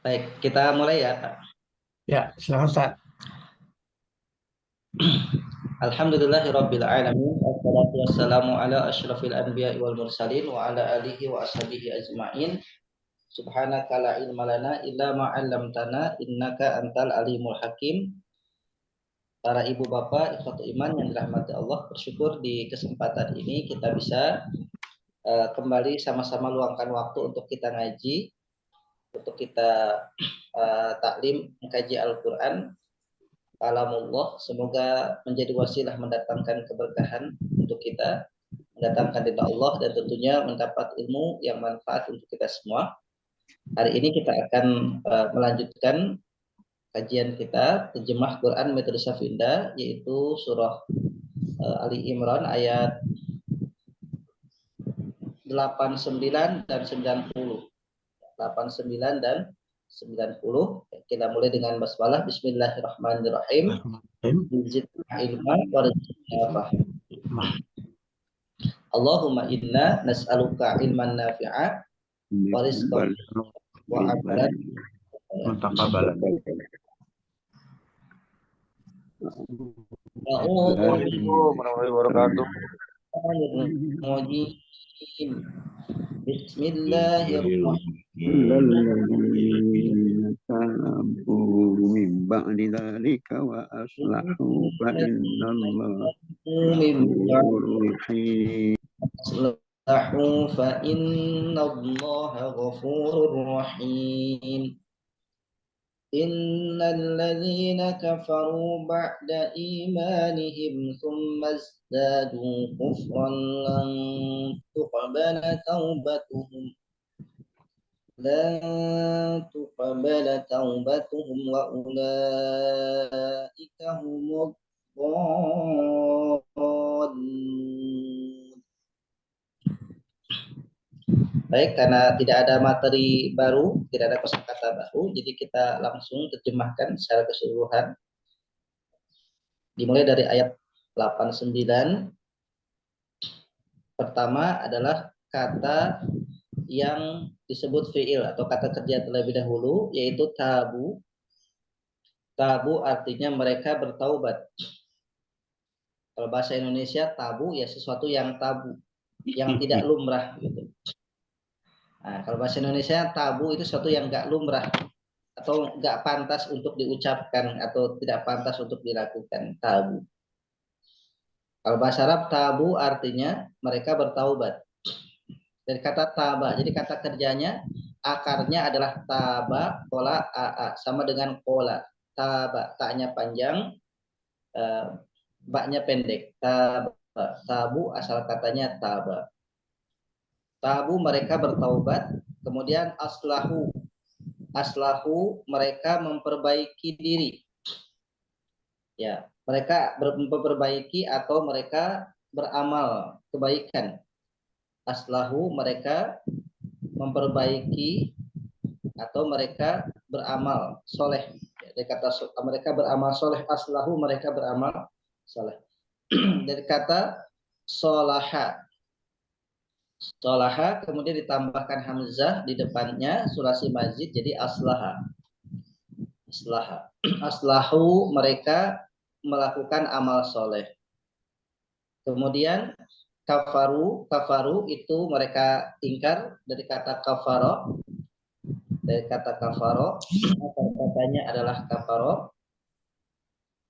Baik, kita mulai ya, Pak. Ya, silakan Ustaz. Alhamdulillahirabbil alamin. Wassalatu wassalamu ala asyrafil anbiya'i wal mursalin wa ala alihi wa ashabihi ajmain. Subhanaka la ilma lana illa ma 'allamtana innaka antal alimul hakim. Para ibu bapak, ikhwatu iman yang dirahmati Allah, bersyukur di kesempatan ini kita bisa kembali sama-sama luangkan waktu untuk kita ngaji, untuk kita taklim mengkaji Al-Qur'an. Kalamullah, semoga menjadi wasilah mendatangkan keberkahan untuk kita, mendatangkan ridha Allah, dan tentunya mendapat ilmu yang manfaat untuk kita semua. Hari ini kita akan melanjutkan kajian kita terjemah Quran metode Safinda, yaitu surah Ali Imran ayat 89 dan 90. 89 dan 90. Kita mulai dengan basmalah. Bismillahirrahmanirrahim. Allahumma inna nas'aluka ilman nafi'a wa rizqan wa amalan Mutaqabbalan. Bismillahirrahmanirrahim. min ba'di dzalika wa aslahu fa innallaha ghafurur rahim. Innal ladzina kafaru ba'da imanihim thumma izdadu kufran lan tuqbala taubatuhum wa ulaika humud dhalun. Baik, karena tidak ada materi baru, tidak ada kosakata baru, jadi kita langsung terjemahkan secara keseluruhan. Dimulai dari ayat 89. Pertama adalah kata yang disebut fi'il atau kata kerja terlebih dahulu, yaitu tabu. Tabu artinya mereka bertaubat. Kalau bahasa Indonesia, tabu ya sesuatu yang tabu, yang tidak lumrah gitu. Nah, kalau bahasa Indonesia, tabu itu sesuatu yang nggak lumrah atau nggak pantas untuk diucapkan atau tidak pantas untuk dilakukan, tabu. Kalau bahasa Arab, tabu artinya mereka bertaubat. Dari kata taba, jadi kata kerjanya akarnya adalah taba, kola, aa, sama dengan kola. Taba, taknya panjang, baknya pendek. Taba, tabu asal katanya taba. Tabu mereka bertaubat, kemudian aslahu. Aslahu mereka memperbaiki diri. Ya, mereka memperbaiki atau mereka beramal kebaikan. Aslahu mereka memperbaiki atau mereka beramal soleh. Dari kata mereka beramal soleh, aslahu mereka beramal soleh. Dari kata solaha. Solaha kemudian ditambahkan hamzah di depannya sulasi mazid jadi aslaha. Aslaha. Aslahu mereka melakukan amal soleh. Kemudian kafaru, kafaru itu mereka ingkar dari kata kafaro. Dari kata kafaro, katanya adalah kafaro.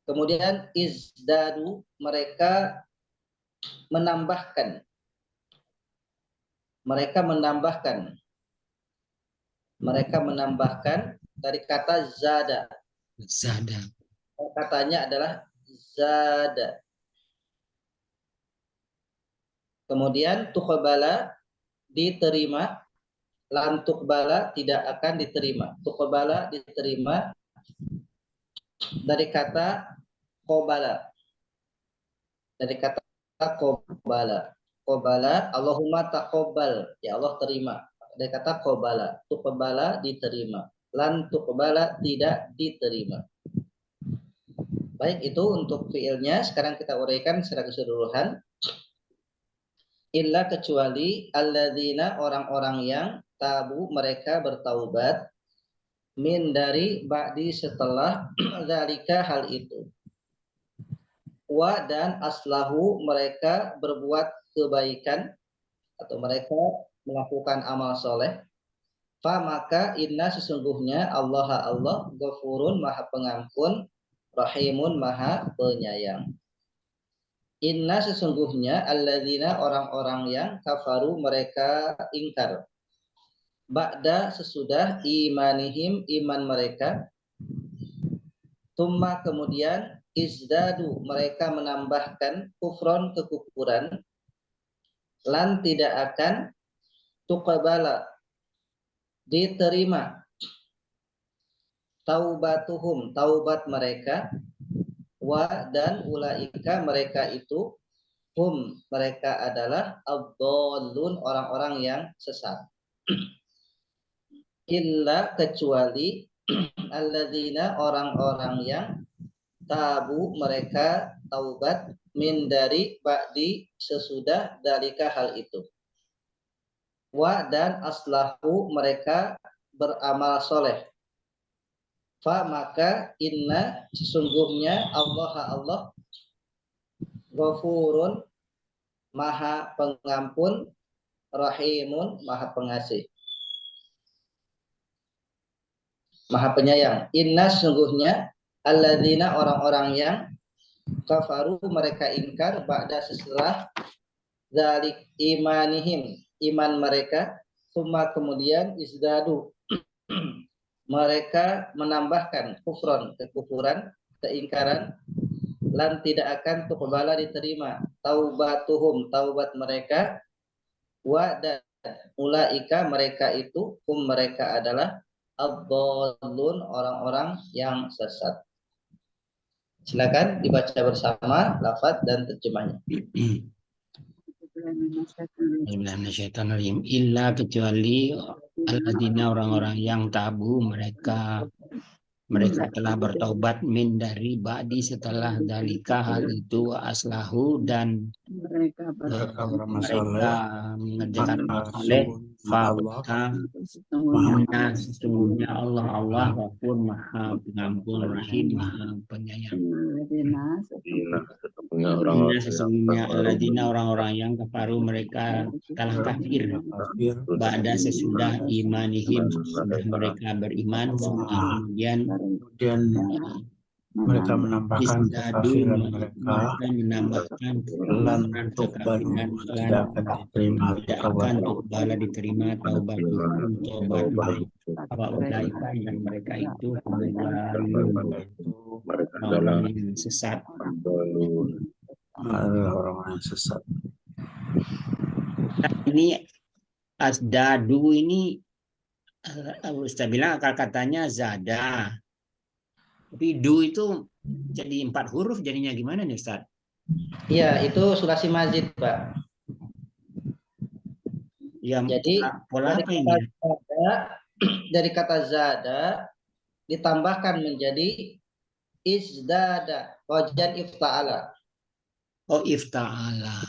Kemudian izdadu mereka menambahkan. Mereka menambahkan. Mereka menambahkan dari kata zada. Zada. Katanya adalah zada. Kemudian tuqbala diterima, lan tuqbala tidak akan diterima. Tuqbala diterima dari kata qobala. Dari kata qobala. Qobala, Allahumma taqabbal, ya Allah terima. Dari kata qobala, tuqbala diterima. Lan tuqbala tidak diterima. Baik, itu untuk fiilnya. Sekarang kita uraikan secara keseluruhan. Illa kecuali alladzina orang-orang yang tabu mereka bertaubat min dari ba'di setelah dzalika hal itu. Wa dan aslahu mereka berbuat kebaikan atau mereka melakukan amal soleh. Fa maka inna sesungguhnya Allah Ghafurun maha pengampun, Rahimun maha penyayang. Inna sesungguhnya alladzina orang-orang yang kafaru mereka ingkar. Ba'da sesudah imanihim iman mereka. Tumma kemudian izdadu mereka menambahkan kufron kekufuran. Lan tidak akan tuqabala diterima taubatuhum taubat mereka wa dan ulaika mereka itu hum mereka adalah ad-dallun orang-orang yang sesat. Illa kecuali alladzina orang-orang yang tabu mereka taubat min dari ba'di sesudah dalika hal itu. Wa dan aslahu mereka beramal soleh. Fa maka inna sesungguhnya Allah Ghafurun maha pengampun, Rahimun maha pengasih, maha penyayang. Inna sesungguhnya alladzina orang-orang yang kafaru mereka ingkar ba'da setelah dzalik imanihim iman mereka, summa kemudian izdadu mereka menambahkan kufron kekufuran, keingkaran, lan tidak akan tuqbala diterima taubatuhum taubat mereka, wa dan ulaika mereka itu mereka adalah ad-dallun orang-orang yang sesat. Silakan dibaca bersama lafaz dan terjemahnya. Illa kecuali alladzina orang-orang yang tabu mereka telah bertaubat min dari ba'di setelah dalika hal itu wa aslahu dan mereka mengerjakan oleh fa'ala inna sesungguhnya Allah Ghafur maha pengampun Rahim maha penyayang. Sesungguhnya alladzina orang-orang yang kafaru mereka telah kafir ba'da sesudah imanihim sesudah mereka beriman kemudian mereka menambahkan kekafiran mereka lan kekafiran tidak akan diterima tidak akan tuqbala diterima taubat ulaika yang mereka itu orang yang sesat orang yang sesat. Ini asdadu ini Ustaz bilang akal katanya zada. Tapi du itu jadi 4 huruf jadinya gimana nih Ustaz? Iya, itu sulasi mazid, Pak. Ya, jadi pola apa ini? Dari kata zada ditambahkan menjadi izdada, wazan ifta'ala. Oh, ifta'ala.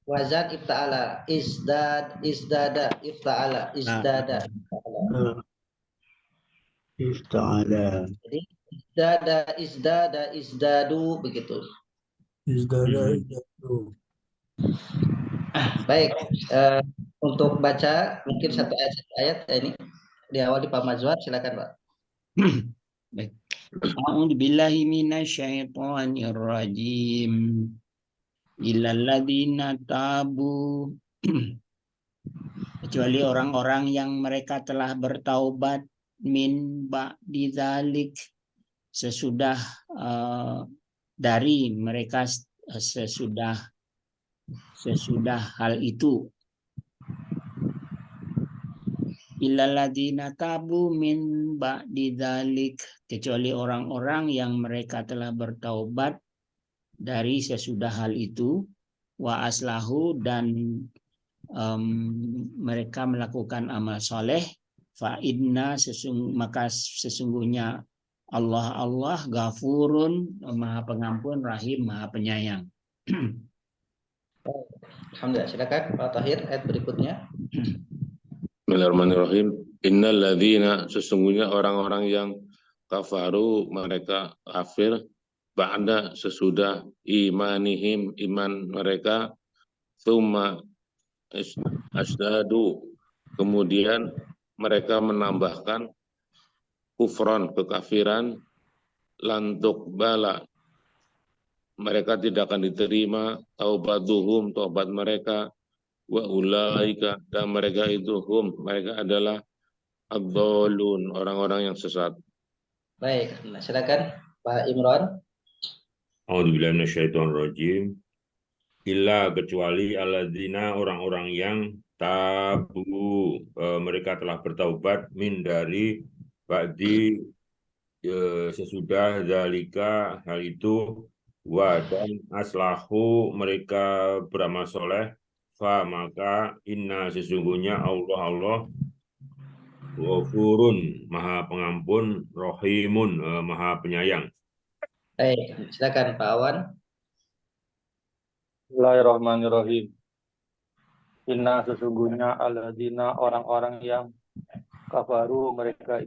Wazan ifta'ala, izdada, ifta'ala, izdada. Ifta'ala. Jadi izdada, izdadu begitu. Izdada, izdadu. Baik, untuk baca mungkin satu ayat ini di awal di Pak Mazwar, silakan Pak. Baik. A'udzu billahi minasyaitonir rajim. Illal ladzina tabu kecuali orang-orang yang mereka telah bertaubat min ba'di dzalik sesudah dari mereka sesudah hal itu. Illal ladzina tabu min ba'di dzalik kecuali orang-orang yang mereka telah bertaubat dari sesudah hal itu wa aslahu dan mereka melakukan amal soleh fa inna maka sesungguhnya Allah Ghafurun maha pengampun Rahim maha penyayang. Alhamdulillah, silakan Pak Tahir ayat berikutnya. Bismillahirrahmanirrahim. Innal ladzina, sesungguhnya orang-orang yang kafaru, mereka kafir, ba'da, sesudah imanihim, iman mereka, tsumma asdadu, kemudian mereka menambahkan kufron, kekafiran, lantuk bala, mereka tidak akan diterima taubatuhum, taubat mereka, wa ulaika, dan mereka itu mereka adalah ad-dhalun, orang-orang yang sesat. Baik, nah, silakan Pak Imron. A'udzubillahi minasyaitonirrajim. Illa, kecuali alladzina, orang-orang yang tabu, mereka telah bertaubat min dari ba'di, sesudah zalika, hal itu, wa, dan aslahu, mereka beramal soleh, fa, maka inna, sesungguhnya Allah Ghafurun, maha pengampun, Rahimun, maha penyayang. Baik, silakan Pak Awan. Bismillahirrahmanirrahim. Inna, sesungguhnya alladzina, orang-orang yang kafaru, mereka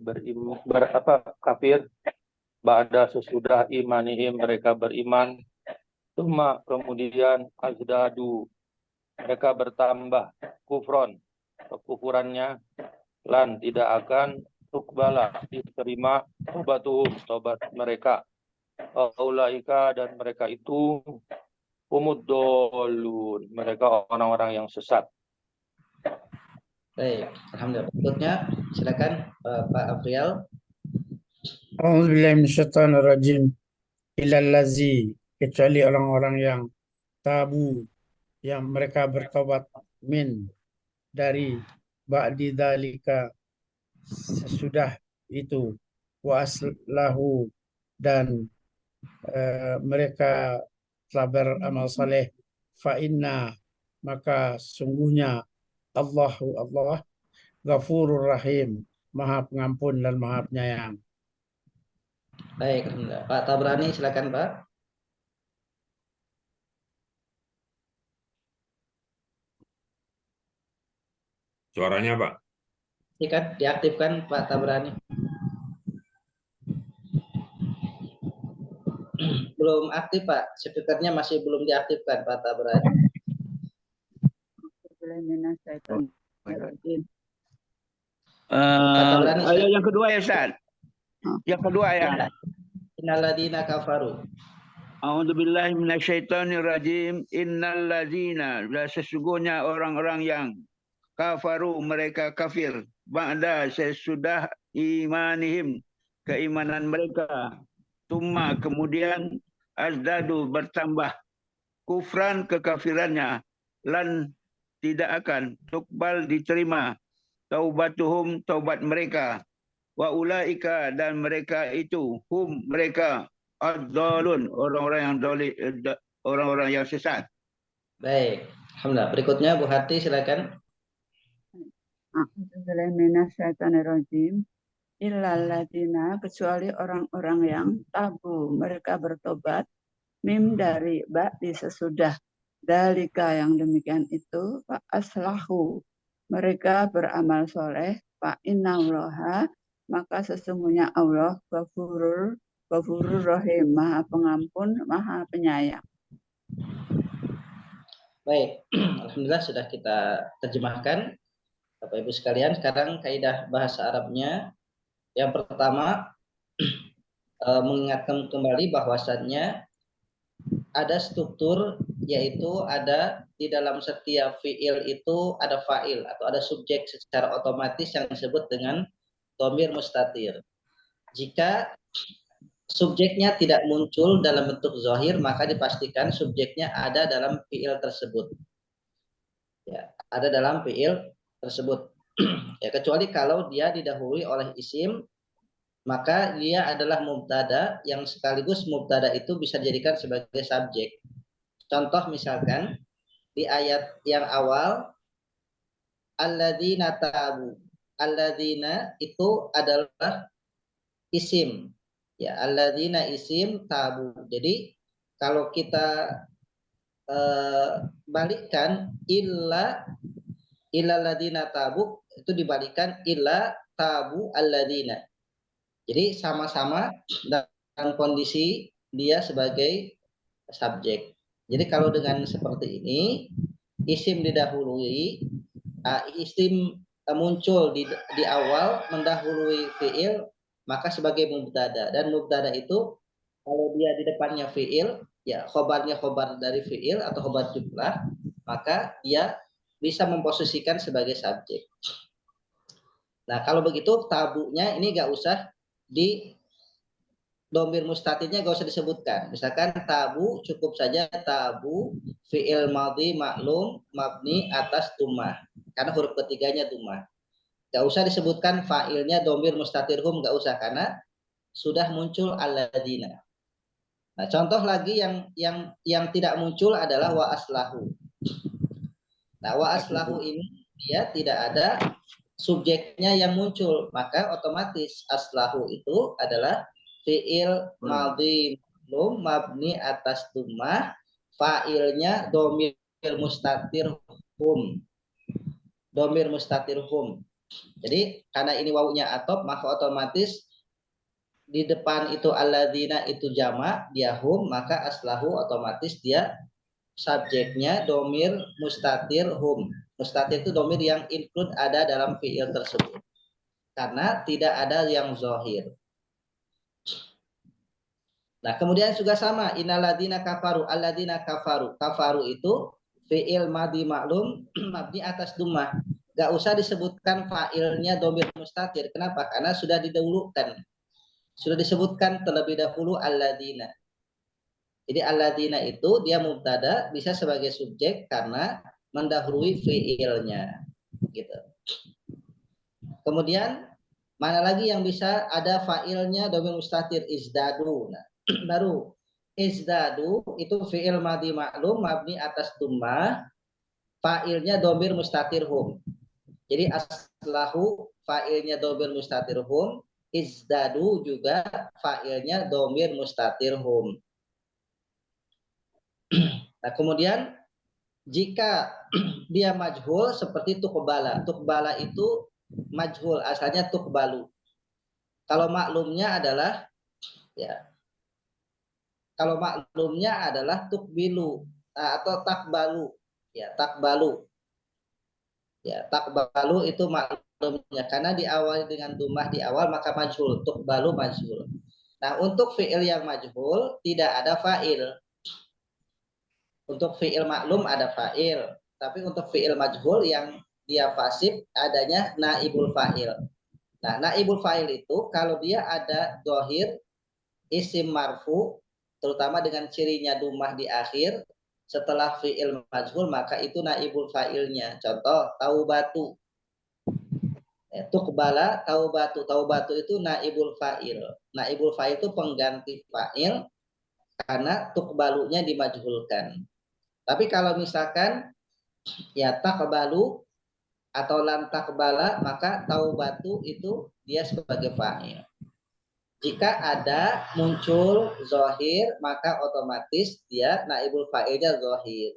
kafir, ba'da, sesudah imanihim, mereka beriman, tsumma, kemudian azdadu, mereka bertambah kufron, kekufurannya, lan, tidak akan tukbala, diterima tobat mereka, ulaika, dan mereka itu umuddolun, mereka orang-orang yang sesat. Baik, alhamdulillah. Berikutnya silakan Pak Afrial. A'udzubillahi minasyaitonirrajim. Ilallazi, kecuali orang-orang yang tabu, yang mereka bertobat min dari ba'di dzalika, sesudah itu, wa aslahu, dan mereka telah beramal saleh, fa inna, maka sungguhnya Allah Ghafurur Rahim, Maha Pengampun dan Maha Penyayang. Baik, alhamdulillah. Pak Tabrani, silakan Pak. Suaranya, Pak? Silakan diaktifkan Pak Tabrani. Belum aktif Pak, speakernya masih belum diaktifkan Pak Tabrani. Ayo yang kedua ya Ustaz. Yang kedua ya. Innalladzina kafaru. A'udzubillahi minasyaitonirrajim. Innalladzina, sesungguhnya orang-orang yang kafaru, mereka kafir, ba'da, sesudah imanihim, keimanan mereka, tumma, kemudian azdadu, bertambah kufran, kekafirannya, lan, tidak akan tukbal, diterima taubatuhum, taubat mereka, wa ulaika, dan mereka itu mereka ad-dhalun, orang-orang yang sesat. Baik, alhamdulillah. Berikutnya Bu Hati, silakan. Illalladzina, kecuali orang-orang yang tabu, mereka bertobat mim dari ba'di, sesudah dalika, yang demikian itu, fa aslahu, mereka beramal soleh, fa innallaha, maka sesungguhnya Allah Ghafurur Rahim, Maha Pengampun, Maha Penyayang. Baik, alhamdulillah sudah kita terjemahkan Bapak Ibu sekalian. Sekarang kaidah bahasa Arabnya. Yang pertama, mengingatkan kembali bahwasannya ada struktur, yaitu ada di dalam setiap fiil itu ada fa'il atau ada subjek secara otomatis yang disebut dengan dhamir mustatir. Jika subjeknya tidak muncul dalam bentuk zahir, maka dipastikan subjeknya ada dalam fiil tersebut. Ya, ada dalam fiil tersebut. Ya, kecuali kalau dia didahului oleh isim, maka dia adalah mubtada, yang sekaligus mubtada itu bisa dijadikan sebagai subjek. Contoh misalkan di ayat yang awal, alladzina tabu. Alladzina itu adalah isim. Ya, alladzina isim, tabu. Jadi kalau kita balikkan illa alladzina tabu, itu dibalikkan illa tabu alladzina. Jadi sama-sama dalam kondisi dia sebagai subjek. Jadi kalau dengan seperti ini, isim didahului, isim muncul di awal mendahului fiil, maka sebagai mubtada. Dan mubtada itu kalau dia di depannya fiil, ya khobarnya khobar dari fiil atau khobar jumlah, maka dia bisa memposisikan sebagai subjek. Nah kalau begitu tabunya ini gak usah di domir mustatirnya gak usah disebutkan. Misalkan tabu, cukup saja tabu fi'il madhi maklum mabni atas dumah. Karena huruf ketiganya dumah. Gak usah disebutkan fa'ilnya domir mustatirhum, gak usah, karena sudah muncul alladzina. Nah, contoh lagi yang tidak muncul adalah wa aslahu. Nah, wa aslahu ini dia tidak ada subjeknya yang muncul, maka otomatis aslahu itu adalah fi'il madhi maklum mabni atas dumah, fa'ilnya domir mustatir hum. Domir mustatir hum. Jadi karena ini wawunya atop, maka otomatis di depan itu alladzina itu jamak, dia hum, maka aslahu otomatis dia subjeknya domir mustatir hum. Mustatir itu domir yang include ada dalam fi'il tersebut. Karena tidak ada yang zohir. Nah, kemudian juga sama, innalladzina kafaru, alladzina kafaru. Kafaru itu fi'il madhi maklum mabni atas dumah. Gak usah disebutkan fa'ilnya domir mustatir. Kenapa? Karena sudah didahulukan. Sudah disebutkan terlebih dahulu alladzina. Jadi alladzina itu dia mubtada, bisa sebagai subjek karena mendahului fi'ilnya. Gitu. Kemudian mana lagi yang bisa ada fa'ilnya domir mustatir? Izdadu. Nah, baru izdadu itu fi'il madhi maklum mabni atas dumah, fa'ilnya domir mustatir hum. Jadi aslahu fa'ilnya domir mustatir hum, izdadu juga fa'ilnya domir mustatir hum. Nah, kemudian jika dia majhul seperti tuqbala. Tuqbala itu majhul, asalnya tuqbalu. Kalau maklumnya adalah tuqbilu atau takbalu. Ya, takbalu. Ya, takbalu itu maklumnya karena diawali dengan dumah di awal maka majhul, tuqbalu majhul. Nah, untuk fi'il yang majhul tidak ada fa'il. Untuk fi'il maklum ada fa'il, tapi untuk fi'il majhul yang dia pasif adanya naibul fa'il. Nah, naibul fa'il itu kalau dia ada dohir isim marfu, terutama dengan cirinya dumah di akhir setelah fi'il majhul, maka itu naibul fa'ilnya. Contoh taubatu, tuqbala taubatu. Taubatu itu naibul fa'il. Naibul fa'il itu pengganti fa'il karena tuqbalunya dimajhulkan. Tapi kalau misalkan ya takbalu atau lam takbala, maka taubatu itu dia sebagai fa'il. Jika ada muncul zohir, maka otomatis dia naibul fa'ilnya zohir.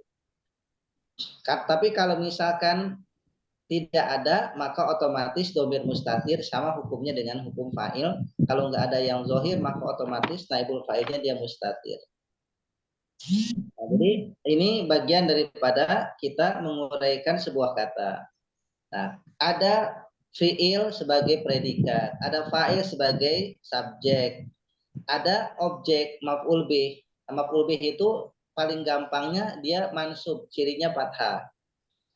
Tapi kalau misalkan tidak ada, maka otomatis domir mustatir sama hukumnya dengan hukum fa'il. Kalau nggak ada yang zohir, maka otomatis naibul fa'ilnya dia mustatir. Nah, jadi ini bagian daripada kita menguraikan sebuah kata. Nah, ada fi'il sebagai predikat, ada fa'il sebagai subjek, ada objek maf'ul bih. Maf'ul bih itu paling gampangnya dia mansub, cirinya fathah.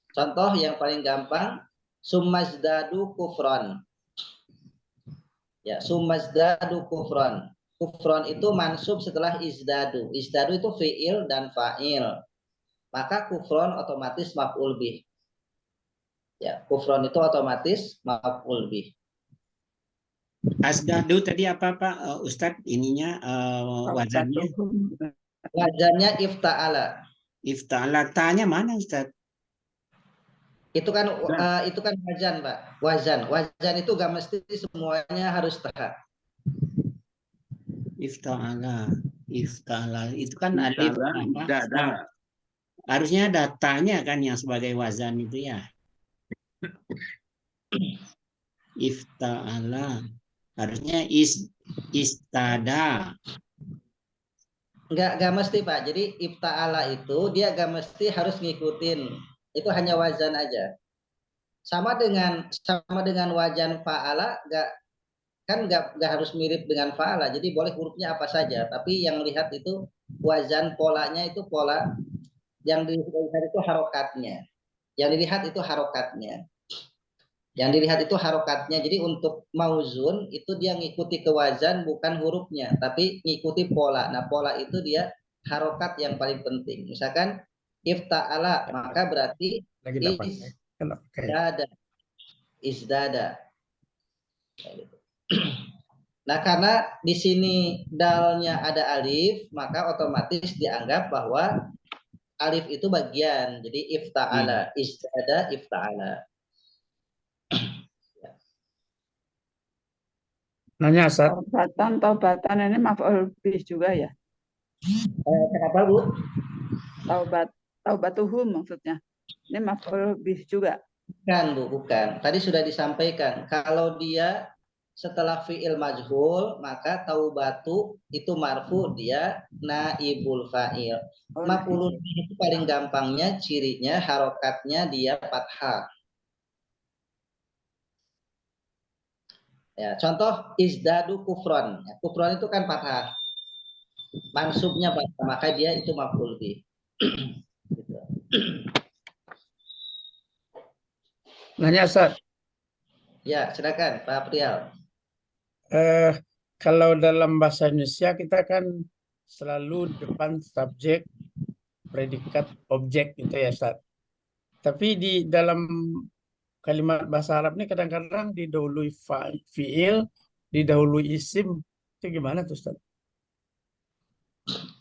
Contoh yang paling gampang, summazdadu kufron. Ya, summazdadu kufron. Kufron itu mansub setelah izdadu. Izdadu itu fi'il dan fa'il. Maka kufron otomatis maf'ul bih. Ya, kufron itu otomatis maf'ul bih. Asdadu tadi apa Pak Ustadz ininya wazannya? Wazannya ifta'ala. Ifta'ala, tanya mana Ustadz? Itu kan wazan, Pak. Wazan. Wazan itu gak mesti semuanya harus ta. Ifta'ala itu kan alif apa? Harusnya datanya kan yang sebagai wazan itu ya. Ifta'ala. Harusnya istada. Enggak mesti Pak. Jadi ifta'ala itu dia enggak mesti harus ngikutin. Itu hanya wazan aja. Sama dengan wajan fa'ala enggak harus mirip dengan fa'ala. Jadi boleh hurufnya apa saja, tapi yang lihat itu wazan polanya itu pola yang dilihat itu harokatnya. Yang dilihat itu harokatnya. Yang dilihat itu harokatnya. Jadi untuk mauzun itu dia ngikuti ke wazan bukan hurufnya, tapi ngikuti pola. Nah, pola itu dia harokat yang paling penting. Misalkan ifta'ala, maka berarti Lagi enggak pakai. Kan enggak pakai. Izdada. Nah, karena di sini dalnya ada alif, maka otomatis dianggap bahwa alif itu bagian. Jadi ifta'ala, izdada, ifta'ala. Nanya, Ustaz. Taubatan ini maf'ul bih juga ya? Kenapa, Bu? Taubatuhum maksudnya. Ini maf'ul bih juga. Bukan, Bu, bukan. Tadi sudah disampaikan. Kalau dia setelah fi'il majhul, maka taubatu itu marfu, dia naibul fa'il. Maf'ulun bih itu paling gampangnya cirinya harokatnya dia fathah. Ya, contoh izdadu kufron. Ya, kufron itu kan fathah. Mansubnya fathah, maka dia itu maf'ul bih. Gitu. Nanya, Ustaz. Ya, silakan Pak Prial. Kalau dalam bahasa Indonesia kita kan selalu depan subjek, predikat, objek gitu ya, Ustaz. Tapi di dalam kalimat bahasa Arab ini kadang-kadang didahului fi'il, didahului isim. Itu gimana tuh, Ustaz?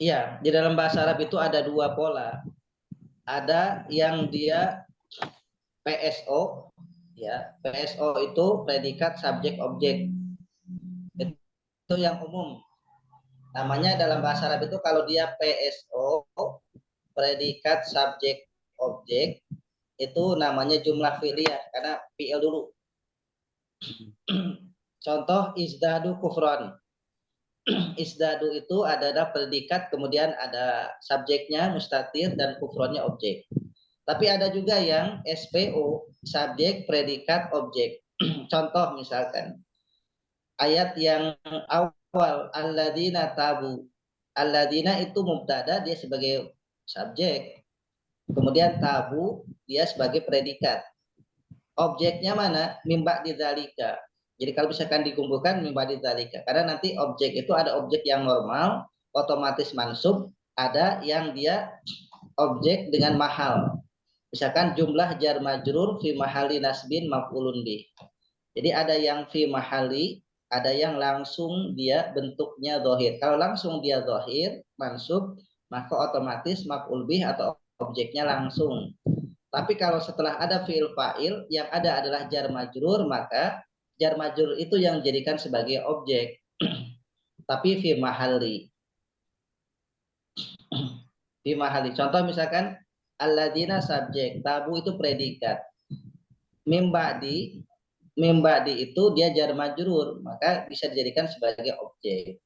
Iya, di dalam bahasa Arab itu ada dua pola. Ada yang dia PSO, ya. PSO itu predikat subjek objek. Itu yang umum. Namanya dalam bahasa Arab itu kalau dia PSO, predikat subjek objek, itu namanya jumlah fi'liyah karena fi'il dulu. Contoh izdadu kufron. Izdadu itu adalah predikat, kemudian ada subjeknya mustatir dan kufronnya objek. Tapi ada juga yang SPO, subjek predikat objek. Contoh misalkan ayat yang awal alladzina tabu. Alladzina itu mubtada, dia sebagai subjek. Kemudian tabu dia sebagai predikat. Objeknya mana? Mimba didzalika. Jadi kalau misalkan dikumpulkan mimba didzalika, karena nanti objek itu ada objek yang normal, otomatis mansub, ada yang dia objek dengan mahal. Misalkan jumlah jar majrur fi mahali nasbin maf'ulun bih. Jadi ada yang fi mahali, ada yang langsung dia bentuknya dhahir. Kalau langsung dia dhahir, mansub, maka otomatis maf'ul bih atau objeknya langsung. Tapi kalau setelah ada fi'il fa'il, yang ada adalah jar majrur, maka jar majrur itu yang dijadikan sebagai objek. Tapi fi mahali. Fi mahali. Contoh misalkan alladzina subjek, tabu itu predikat. Mimba'di itu dia jar majrur, maka bisa dijadikan sebagai objek.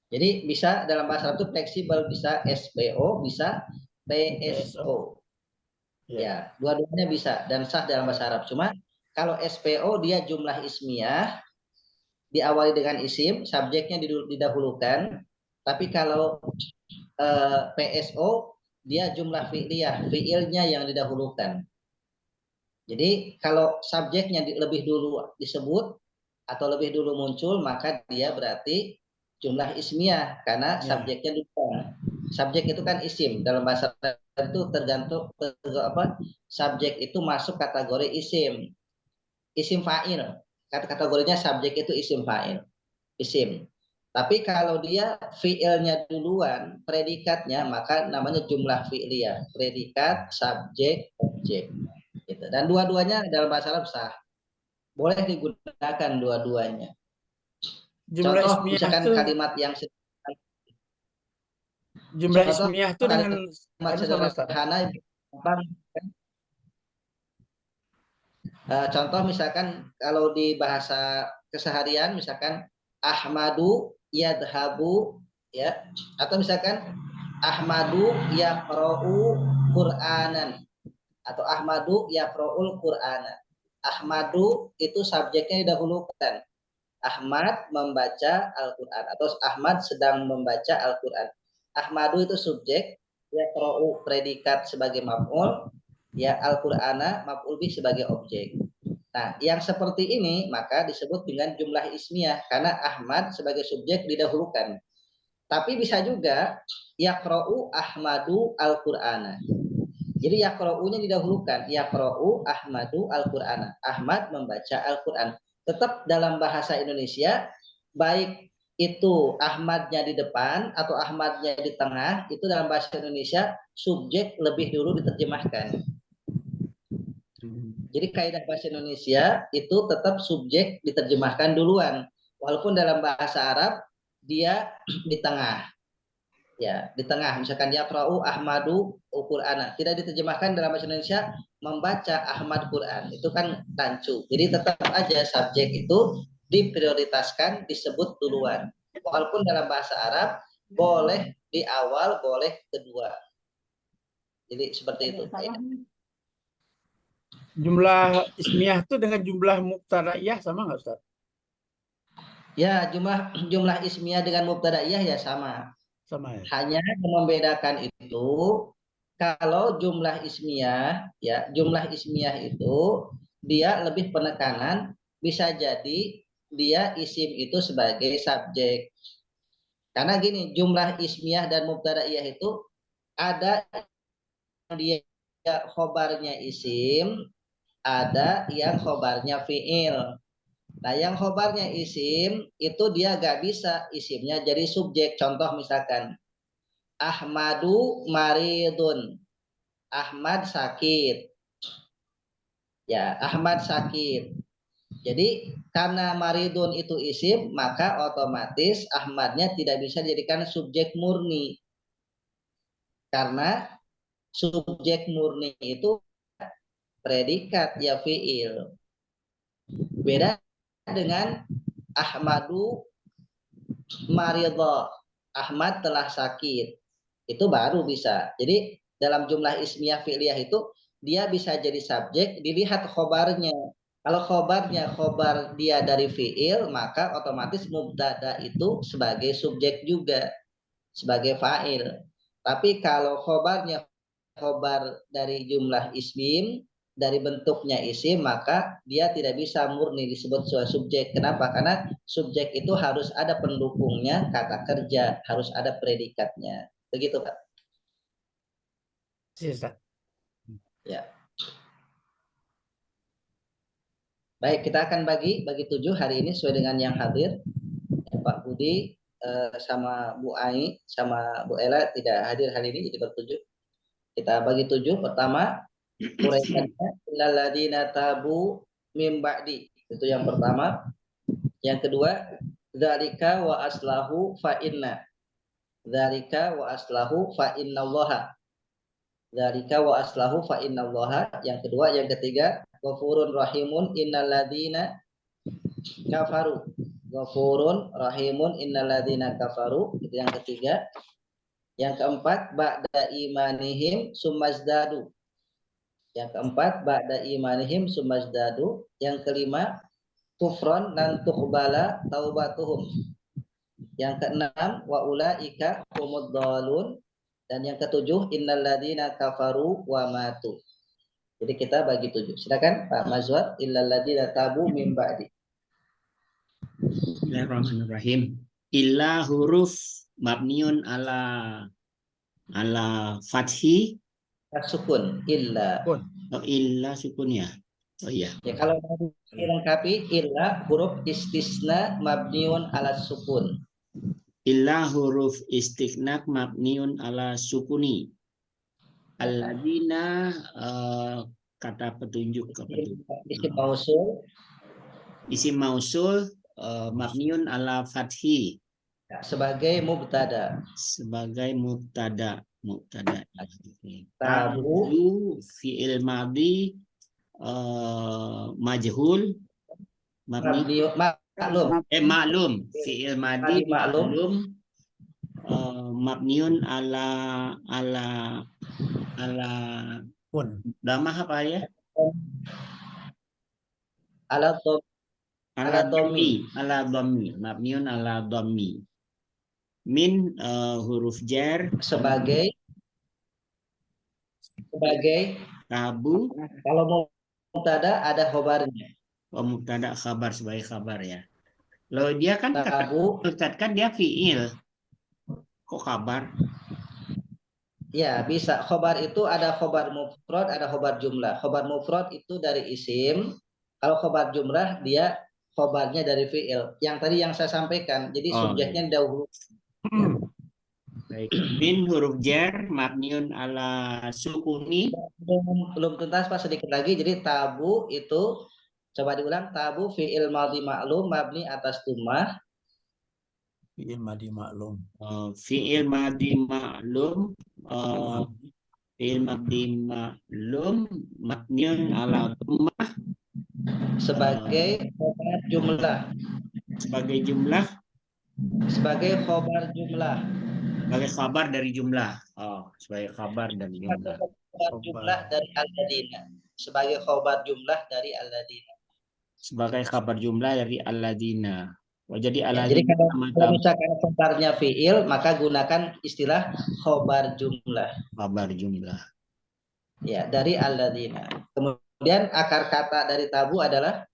Jadi bisa dalam bahasa Arab itu fleksibel, bisa SPO, bisa PSO. Ya, dua-duanya bisa dan sah dalam bahasa Arab. Cuma kalau SPO dia jumlah ismiyah, diawali dengan isim, subjeknya didahulukan. Tapi kalau PSO dia jumlah fi'liyah, fi'ilnya yang didahulukan. Jadi kalau subjeknya lebih dulu disebut atau lebih dulu muncul, maka dia berarti jumlah ismiyah karena subjeknya duluan. Subjek itu kan isim, dalam bahasa itu tergantung subjek itu masuk kategori isim. Isim fa'il. Kategorinya subjek itu isim fa'il. Isim. Tapi kalau dia fi'ilnya duluan, predikatnya, maka namanya jumlah fi'liyah. Predikat, subjek, objek. Gitu. Dan dua-duanya dalam bahasa Arab sah. Boleh digunakan dua-duanya. Jumlah Contoh ismiyah misalkan itu, kalimat yang jumlah ismiyah itu dengan kalimat sederhana Contoh misalkan kalau di bahasa keseharian misalkan Ahmadu yadhabu, ya, atau misalkan Ahmadu yaqra'u Qur'anan atau Ahmadu yaqra'ul Qur'ana. Ahmadu itu subjeknya didahulukan. Ahmad membaca Al-Qur'an atau Ahmad sedang membaca Al-Qur'an. Ahmadu itu subjek, yaqra'u predikat sebagai maf'ul, ya Al-Qur'ana maf'ul bih sebagai objek. Nah, yang seperti ini maka disebut dengan jumlah ismiyah karena Ahmad sebagai subjek didahulukan. Tapi bisa juga yaqra'u Ahmadu Al-Qur'ana. Jadi yaqra'unya didahulukan, yaqra'u Ahmadu Al-Qur'ana. Ahmad membaca Al-Qur'an. Tetap dalam bahasa Indonesia, baik itu Ahmadnya di depan atau Ahmadnya di tengah, itu dalam bahasa Indonesia subjek lebih dulu diterjemahkan. Jadi kaidah bahasa Indonesia itu tetap subjek diterjemahkan duluan. Walaupun dalam bahasa Arab dia di tengah. Ya, di tengah. Misalkan yaqra'u Ahmadu Qur'ana. Tidak diterjemahkan dalam bahasa Indonesia membaca Ahmad Quran. Itu kan rancu. Jadi tetap aja subjek itu diprioritaskan disebut duluan. Walaupun dalam bahasa Arab boleh di awal, boleh kedua. Jadi seperti itu. Jumlah ismiyah itu dengan jumlah mubtadaiyah sama nggak, Ustaz? Ya, jumlah ismiyah dengan mubtadaiyah ya sama. Sama ya. Hanya yang membedakan itu kalau jumlah ismiyah, ya jumlah ismiyah itu dia lebih penekanan, bisa jadi dia isim itu sebagai subjek. Karena gini, jumlah ismiyah dan mubtadaiyah itu ada yang dia khobarnya isim, ada yang khobarnya fi'il. Nah, yang khobarnya isim itu dia gak bisa isimnya jadi subjek. Contoh misalkan Ahmadu maridun. Ahmad sakit. Ya, Ahmad sakit. Jadi karena maridun itu isim, maka otomatis Ahmadnya tidak bisa dijadikan subjek murni. Karena subjek murni itu predikat ya fi'il. Beda dengan Ahmadu maridho. Ahmad telah sakit. Itu baru bisa. Jadi dalam jumlah ismiyah fi'liyah itu dia bisa jadi subjek, dilihat khobarnya. Kalau khobarnya khobar dia dari fi'il, maka otomatis mubtada itu sebagai subjek juga, sebagai fa'il. Tapi kalau khobarnya khobar dari jumlah ismim, dari bentuknya isim, maka dia tidak bisa murni disebut subjek. Kenapa? Karena subjek itu harus ada pendukungnya, kata kerja, harus ada predikatnya. Begitu, Pak. Ya. Baik, kita akan bagi 7 hari ini sesuai dengan yang hadir. Pak Budi sama Bu Ai sama Bu Ella tidak hadir hari ini, jadi ber-7. Kita bagi 7. Pertama, uraikannya illalladzina tabu mim ba'di. Itu yang pertama. Yang kedua, dzalika wa aslahu fa inna. Dzalika wa aslahu fa innallaha. Dzalika wa aslahu fa innallaha. Yang kedua, yang ketiga, ghafurun rahimun innalladzina kafaru. Ghafurun rahimun innalladzina kafaru. Itu yang ketiga. Yang keempat, ba'da imanihim sumazdadu. Yang keempat, ba'da imanihim sumazdadu. Yang kelima, kufron lan tuqbala taubatuhum. Yang keenam, wa ulaika humud dhalun. Dan yang ketujuh, innalladzina kafaru wa matu. Jadi kita bagi 7. Silakan Pak Mazwar, illalladzina tabu min ba'di. Bismillahirrahmanirrahim. Illa huruf mabniun ala fathi. Sukun, illa. Oh, illa sukun ya. Oh iya. Ya, kalau dilengkapi illa huruf istisna mabniun ala sukun. Illa huruf istighna mabniun ala sukuni. Alladzina kata petunjuk Isim mausul. Isim mausul mabniun ala fathi. Ya, sebagai mubtada. Sebagai mubtada. Mubtada. Tabu. Tabu fi'il madhi majhul mabni Maklum. maklum fi'il madhi Madhi maklum. maklum mabniun ala Pun. damah apa ya? Ala tom. Ala domi. Ala dhammi mabniun ala dhammi min huruf jar Sebagai tabu kalau mau mubtada ada khobarnya. mubtada khabar sebagai khabar ya. Loh dia kan Tabu. Ustaz kan dia fi'il. Kok kabar? Ya, bisa. Khobar itu ada khobar mufrad, ada khobar jumlah. Khobar mufrad itu dari isim. Kalau khobar jumlah dia khobarnya dari fi'il. Yang tadi yang saya sampaikan. Jadi subjeknya dahulu. Baik. Min huruf jar mabniun ala sukuni. Belum tuntas Pak, sedikit lagi. Jadi tabu itu coba diulang. Tabu fi'il madhi maklum mabni atas tummah. Fi'il madhi maklum. Fi'il madhi maklum fi'il madhi maklum mabniun ala tummah Sebagai khobar jumlah. Sebagai jumlah. Sebagai khobar jumlah. Sebagai kabar dari jumlah. Sebagai kabar dari jumlah. Khobar jumlah dari al-ladina. Sebagai khobar jumlah dari al-ladina. Sebagai kabar jumlah dari al-ladina. Jadi Jadi kalau misalkan khobarnya fi'il, maka gunakan istilah khobar jumlah. Kabar jumlah. Ya, dari al-ladina. Kemudian akar kata dari tabu adalah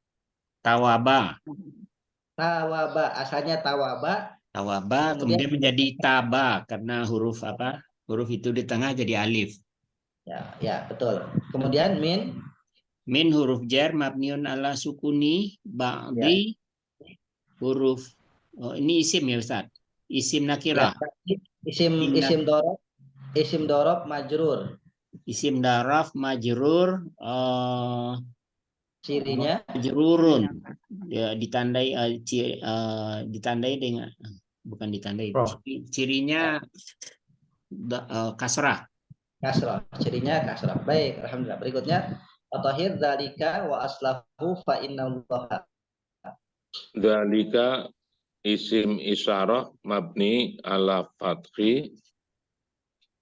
Tawaba. tawaba. Asalnya tawaba. Tawaba kemudian menjadi taba karena huruf apa? Huruf itu di tengah jadi alif. Ya, betul. Kemudian min huruf jar mabniun ala sukuni ba'di huruf ini isim ya Ustaz. Isim nakirah. Isim dorob majrur. Isim daraf majrur cirinya majrurun. Ya ditandai ditandai dengan bukan ditandai. Cirinya kasrah. Cirinya kasrah. Baik, alhamdulillah. Berikutnya atahir dzalika wa aslahu fa innallaha. Dzalika isim isyarah mabni ala fathi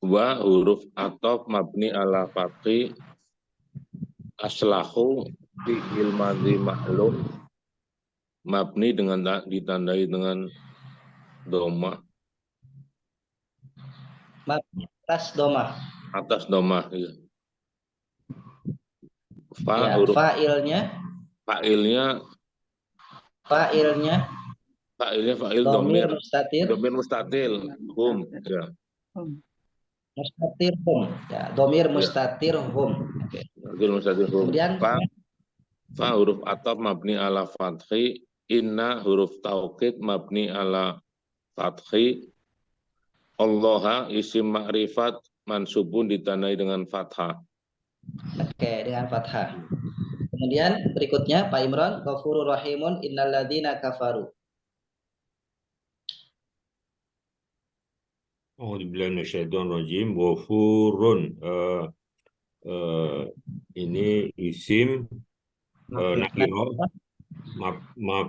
wa huruf ataf mabni ala fathi aslahu fi'il madhi maklum mabni dengan ditandai dengan doma. Mabni atas doma. Atas doma, ya. Huruf fa'il domir mustatir hum, ya. Mustatir hum, ya. Domir mustatir hum. Okay. Mustatir hum. Kemudian fa huruf ataf mabni ala fathi, inna huruf taukid mabni ala fathi, allaha isim ma'rifat mansubun ditandai dengan fathah. Oke, dengan fathah. Kemudian berikutnya Pak Imran, Ghafurur Rahimun innalladzina kafaru. A'udzubillahi minasyaitonir rajim. Ghafurun ini isim nakirah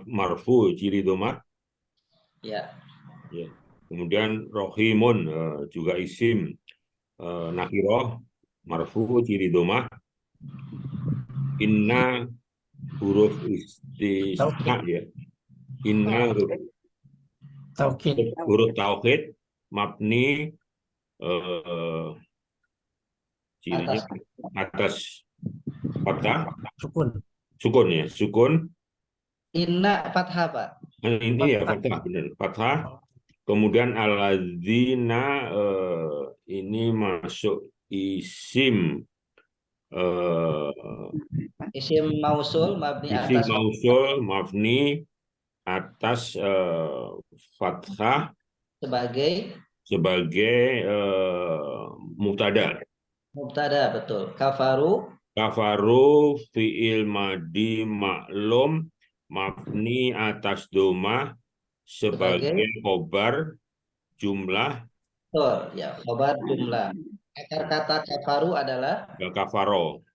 marfu ciri dhamma. Ya. Kemudian Rahimun juga isim nakirah marfu ciri dhamma. Inna huruf istisna ya. Inna huruf taukid mabni cirinya atas fathah sukun ya, sukun. Inna fathah Pak. Ini ya fathah benar, fathah. Kemudian alladzina ini masuk isim isim mausul mabni atas fathah sebagai mubtada. Betul. Kafaru fi'il madi maklum mabni atas doma sebagai khobar jumlah Betul, ya, khobar jumlah. Akar kata kafaru adalah Kafaro.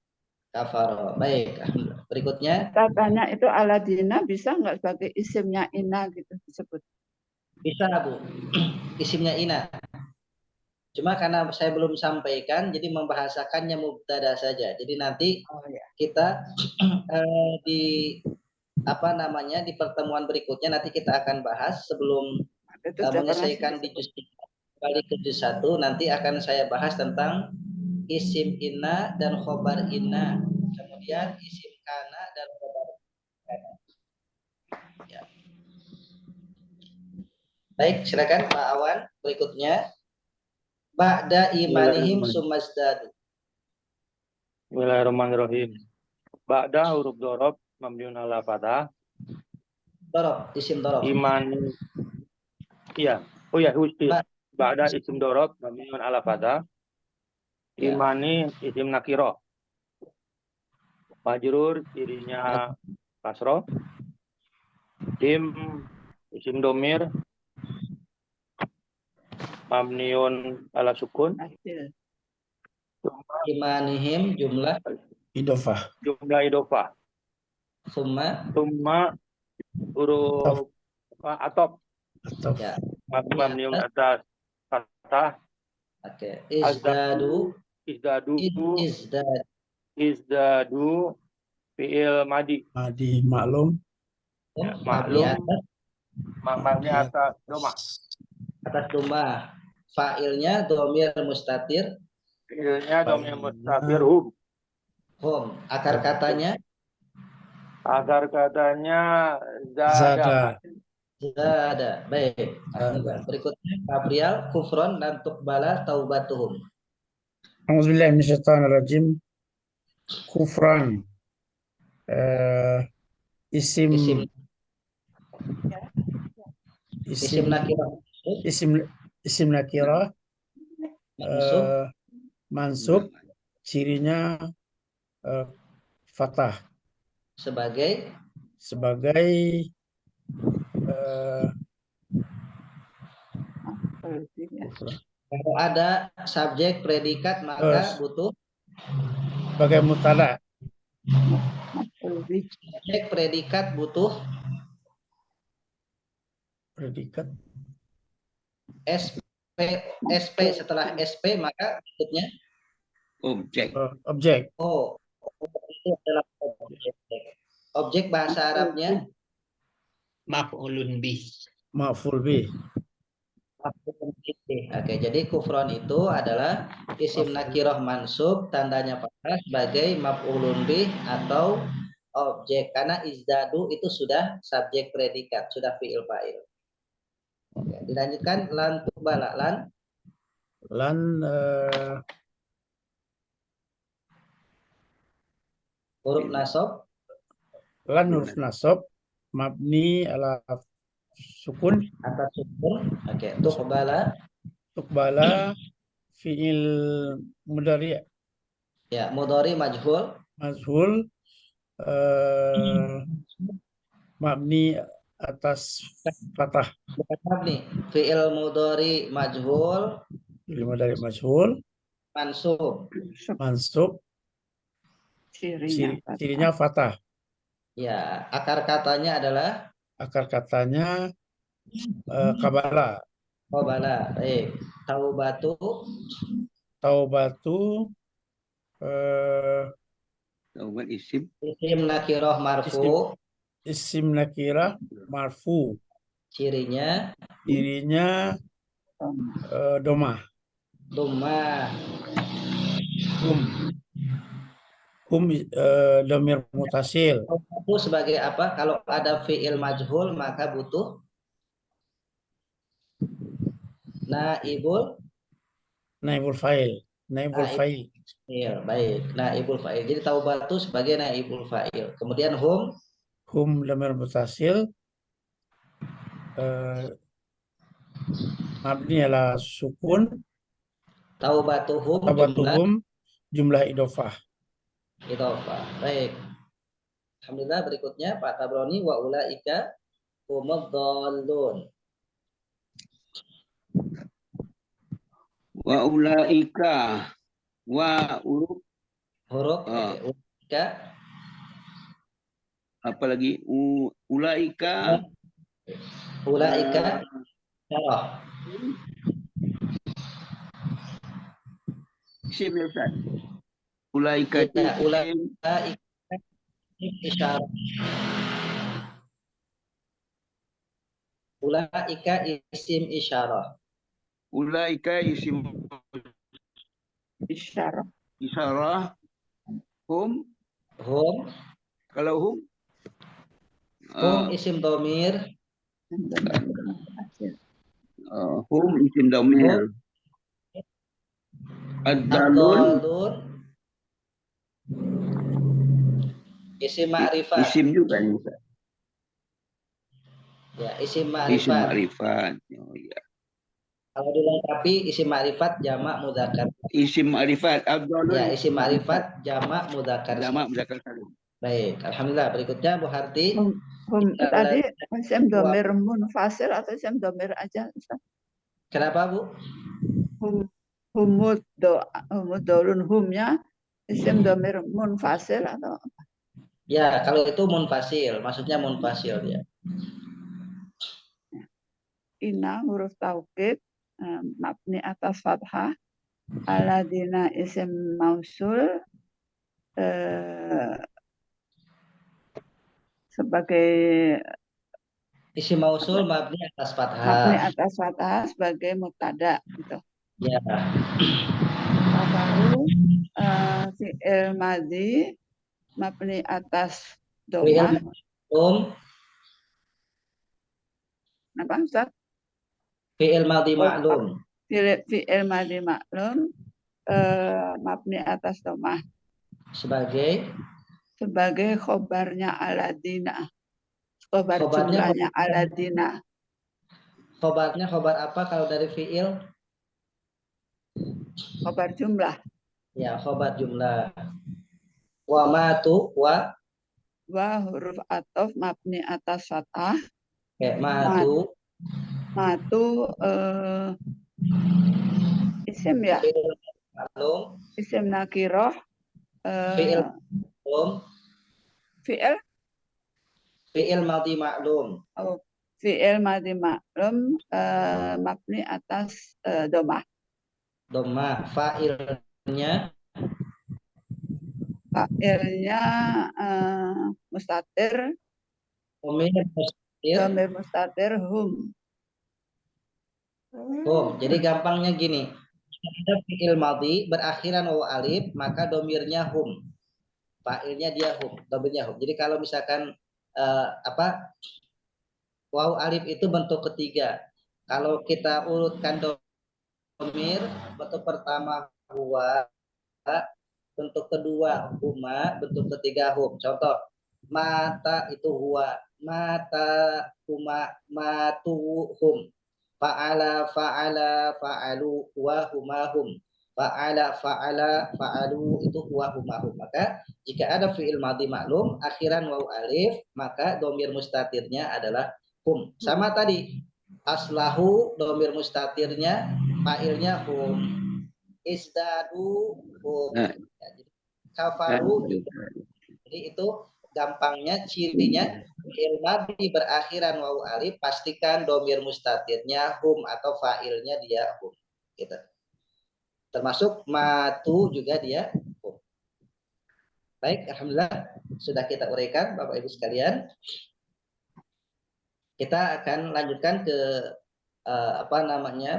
kafaro. Baik, berikutnya Katanya itu Aladina bisa nggak sebagai isimnya Ina gitu disebut. bisa Bu, isimnya ina. Cuma karena saya belum sampaikan, jadi membahasakannya mubtada saja. Jadi nanti Oh ya. kita di apa namanya di pertemuan berikutnya nanti kita akan bahas sebelum Itu sudah pernah menyelesaikan di disebut. juz kembali ke juz 1 nanti akan saya bahas tentang isim inna dan khobar inna, kemudian isim kana dan khobar kana. Ya. Baik, silakan Pak Awan. Berikutnya ba'da imanihim sumazdadu. Bismillahirrahmanirrahim. Ba'da huruf dorob mabniun ala fathah. Dorob, isim dorob. Iman. Iya. Oh ya, Ba- ba'da isim dorob mabniun ala fathah. Ya. Imani isim nakiro. Majrur dirinya kasroh. Isim domir mabniun ala sukun. Hasil. Imanihim jumlah Idofah. Jumlah idofah. summa Huruf atop Atau ya. mabniun atas fathah. Oke. Izdadu izdad Izdadu fi'il madi. Madi maklum. Ya, mabni maklum mabni atas domah. atas domah. Fa'ilnya domir mustatir Fi'ilnya domir Fa'ilnya. mustafir hum. hum. Akar katanya Agar katanya Zada. zada. Baik. Alhamdulillah. Berikutnya Gabriel kufron dan tukbala taubatuhum. Auzubillahi minasyaitonirrajim. Kufran. Isim Isim nakirah isim nakirah mansub mansub cirinya fathah sebagai kalau ada subjek predikat maka butuh sebagai mutada. Subjek predikat butuh Predikat SP setelah SP maka berikutnya objek. Oh, itu adalah objek. Objek bahasa Arabnya Maf'ulun bih. Maf'ul bih. Oke, jadi kufron itu adalah isim nakirah mansub tandanya fathah sebagai maf'ulun bih atau objek karena izdadu itu sudah subjek predikat, sudah fi'il fa'il. Oke, dilanjutkan lan tukbala lan huruf nasab huruf nasab mabni ala sukun atas sukun. Oke, tukbala fi'il mudhari. Ya, mudhari majhul mabni atas fathah. Bukan mabni, fi'il mudhari majhul Fi'il mudhari majhul mansub cirinya fathah. Ya, akar katanya adalah kabala. Qabala. Baik. Taubatu isim nakirah marfu. Isim nakirah marfu. Cirinya domah. Hum domir mutasil. Itu sebagai apa? Kalau ada fi'il majhul maka butuh naibul fa'il. Iya, baik. Naibul fa'il. Jadi taubatu sebagai naibul fa'il. Kemudian hum domir mutasil mabni ala sukun. Taubatuhum jumlah idofah. Baik. Alhamdulillah, berikutnya Pak Tabroni wa ulaika humud dhalun. Wa ulaika. Wa huruf Huruf ulaika. apalagi ulaika Ulaika isyarah. isim ya Ustaz. Ulaika itu Ya, isim. ulaika isim isyarah. Ulaika isim isyarah. Ulaika isim Isyarah. isyarah. Hum. Hum Kalau hum isim domir. hum isim domir. Ad-dalun Ad-dallun isim ma'rifat. isim juga nih Ustaz. Ya, isim Isim ma'rifat. ma'rifat. Oh, ya. Kalau dilengkapi isim ma'rifat jamak mudzakkar. Isim ma'rifat. Ad-dalun Ya, isim ma'rifat jamak mudzakkar. jamak mudzakkar salim. Baik, alhamdulillah. Berikutnya Bu Harti. Tadi isim domir munfasil atau isim domir aja Ustaz? Kenapa Bu? Humud dolun humnya isim domir munfasil atau apa? Ya, kalau itu munfasil, maksudnya munfasil ya. Ina huruf taukid mabni atas fathah, aladina isim mausul sebagai Isim mausul mabni atas fathah. sebagai mubtada gitu. Ya. Baru fi'il madhi mabni atas Fi'il domah. ma'lum, Apa Ustaz? fi'il madhi ma'lum Fi'il madhi maklum mabni atas domah sebagai khobarnya aladina. Khobar jumlahnya aladina. Khobarnya khobar apa kalau dari fi'il? Khobar jumlah. Ya, khobar jumlah. Wa matu wa Huruf ataf mabni atas fathah. matu. Matu isim ya. Fi'il ma'lum. Isim nakiroh. Fi'il ma'lum. Fi'il madhi ma'lum. Oh, fi'il madhi maklum mabni atas domah. Domah. Fa'ilnya mustatir. Domir mustatir hum. Jadi gampangnya gini. Ada fi'il madhi berakhiran waw alif, maka domirnya hum. Fa'ilnya dia hum, domirnya hum. Jadi kalau misalkan waw alif itu bentuk ketiga. Kalau kita urutkan domir, bentuk pertama huwa, bentuk kedua huma, bentuk ketiga hum. Contoh, mata itu huwa, mata huma, matu hum. Fa'ala fa'alu huwa huma hum. Fa'ala fa'alu itu huwa huma hum. Maka jika ada fi'il madhi maklum akhiran waw alif, maka domir mustatirnya adalah hum. Sama tadi aslahu domir mustatirnya fa'ilnya hum. Isdadu hum. Kafaru juga. Jadi itu gampangnya cirinya fi'il madhi berakhiran waw alif, pastikan domir mustatirnya hum atau fa'ilnya dia hum. Gitu. Termasuk matu juga dia hum. Baik, alhamdulillah sudah kita uraikan Bapak Ibu sekalian. Kita akan lanjutkan ke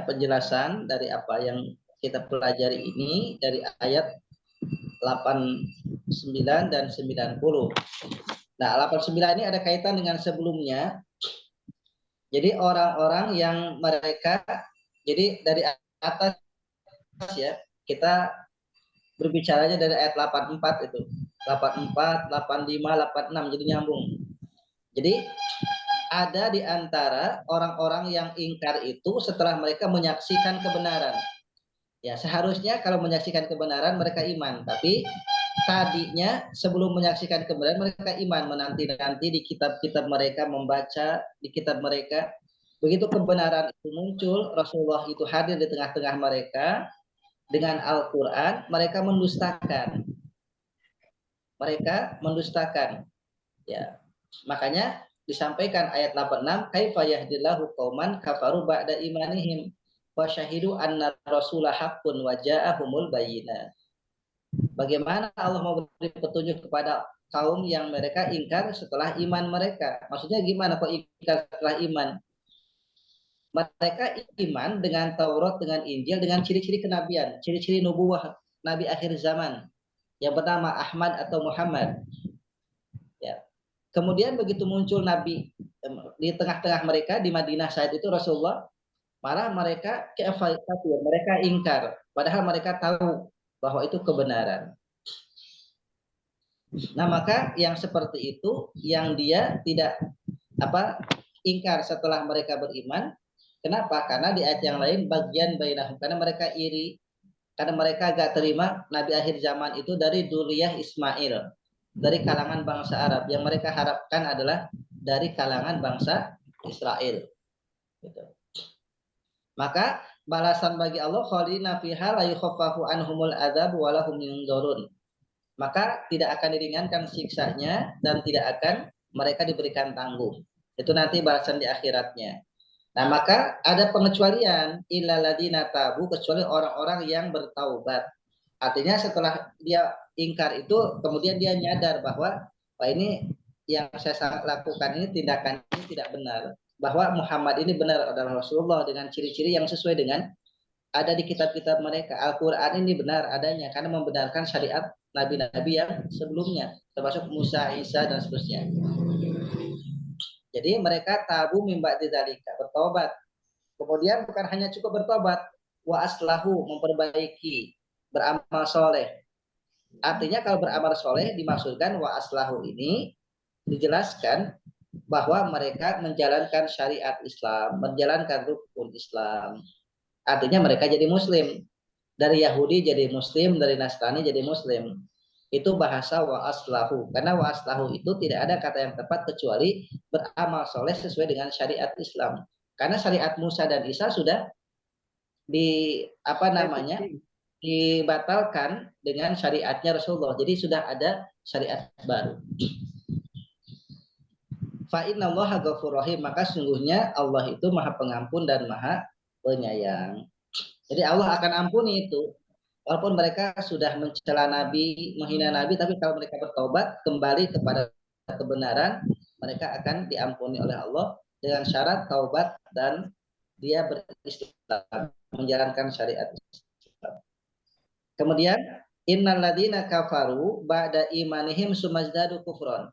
penjelasan dari apa yang kita pelajari ini dari ayat 89 dan 90. Nah, 89 ini ada kaitan dengan sebelumnya. Jadi orang-orang yang mereka, jadi dari atas ya, kita berbicaranya dari ayat 84 itu. 84, 85, 86, jadi nyambung. Jadi ada di antara orang-orang yang ingkar itu setelah mereka menyaksikan kebenaran. Ya, seharusnya kalau menyaksikan kebenaran mereka iman, tapi tadinya sebelum menyaksikan kebenaran mereka iman, menanti-nanti di kitab-kitab mereka, membaca di kitab mereka. Begitu kebenaran itu muncul, Rasulullah itu hadir di tengah-tengah mereka, dengan Al-Qur'an, mereka mendustakan. Mereka mendustakan. Ya. Makanya disampaikan ayat 86, kaifa yahdillahu qauman kafaru ba'da imanihim wa syahidu anna rasulah haqqun wa ja'ahumul bayyinat. Bagaimana Allah mau beri petunjuk kepada kaum yang mereka ingkar setelah iman mereka? Maksudnya gimana kok ingkar setelah iman? Mereka iman dengan Taurat, dengan Injil, dengan ciri-ciri kenabian, ciri-ciri nubuwah Nabi akhir zaman yang bernama Ahmad atau Muhammad. Ya. Kemudian begitu muncul Nabi di tengah-tengah mereka di Madinah saat itu Rasulullah, malah mereka kafir, mereka ingkar, padahal mereka tahu bahwa itu kebenaran. Nah, maka yang seperti itu yang dia tidak ingkar setelah mereka beriman. Kenapa? Karena di ayat yang lain bagian bainahum, karena mereka iri, karena mereka gak terima Nabi akhir zaman itu dari Dzurriyyah Ismail, dari kalangan bangsa Arab. Yang mereka harapkan adalah dari kalangan bangsa Israel. Gitu. Maka balasan bagi Allah, khalidina fiha la yukhaffafu anhumul adzab wa lahum yunzarun. Maka tidak akan diringankan siksanya dan tidak akan mereka diberikan tanggung. Itu nanti balasan di akhiratnya. Nah, maka ada pengecualian, illal ladzina tabu, kecuali orang-orang yang bertaubat. Artinya setelah dia ingkar itu, kemudian dia nyadar bahwa ini yang saya lakukan ini, tindakan ini tidak benar. Bahwa Muhammad ini benar adalah Rasulullah dengan ciri-ciri yang sesuai dengan ada di kitab-kitab mereka. Al-Quran ini benar adanya karena membenarkan syariat nabi-nabi yang sebelumnya, termasuk Musa, Isa, dan seterusnya. Jadi mereka tabu mimba dzalika, bertobat. Kemudian bukan hanya cukup bertobat, wa aslahu, memperbaiki, beramal soleh. Artinya kalau beramal soleh dimaksudkan wa aslahu ini dijelaskan bahwa mereka menjalankan syariat Islam, menjalankan rukun Islam. Artinya mereka jadi muslim. Dari Yahudi jadi muslim, dari Nasrani jadi muslim. Itu bahasa wa aslahu. Karena wa aslahu itu tidak ada kata yang tepat kecuali beramal soleh sesuai dengan syariat Islam. Karena syariat Musa dan Isa sudah dibatalkan dengan syariatnya Rasulullah. Jadi sudah ada syariat baru. Fa innallaha ghafurur rahim, maka sungguhnya Allah itu Maha Pengampun dan Maha Penyayang. Jadi Allah akan ampuni itu. Walaupun mereka sudah mencela Nabi, menghina Nabi, tapi kalau mereka bertobat kembali kepada kebenaran, mereka akan diampuni oleh Allah dengan syarat taubat dan dia berislam, menjalankan syariat Islam. Kemudian innal ladzina kafaru ba'da imanihim sumazdadu kufron.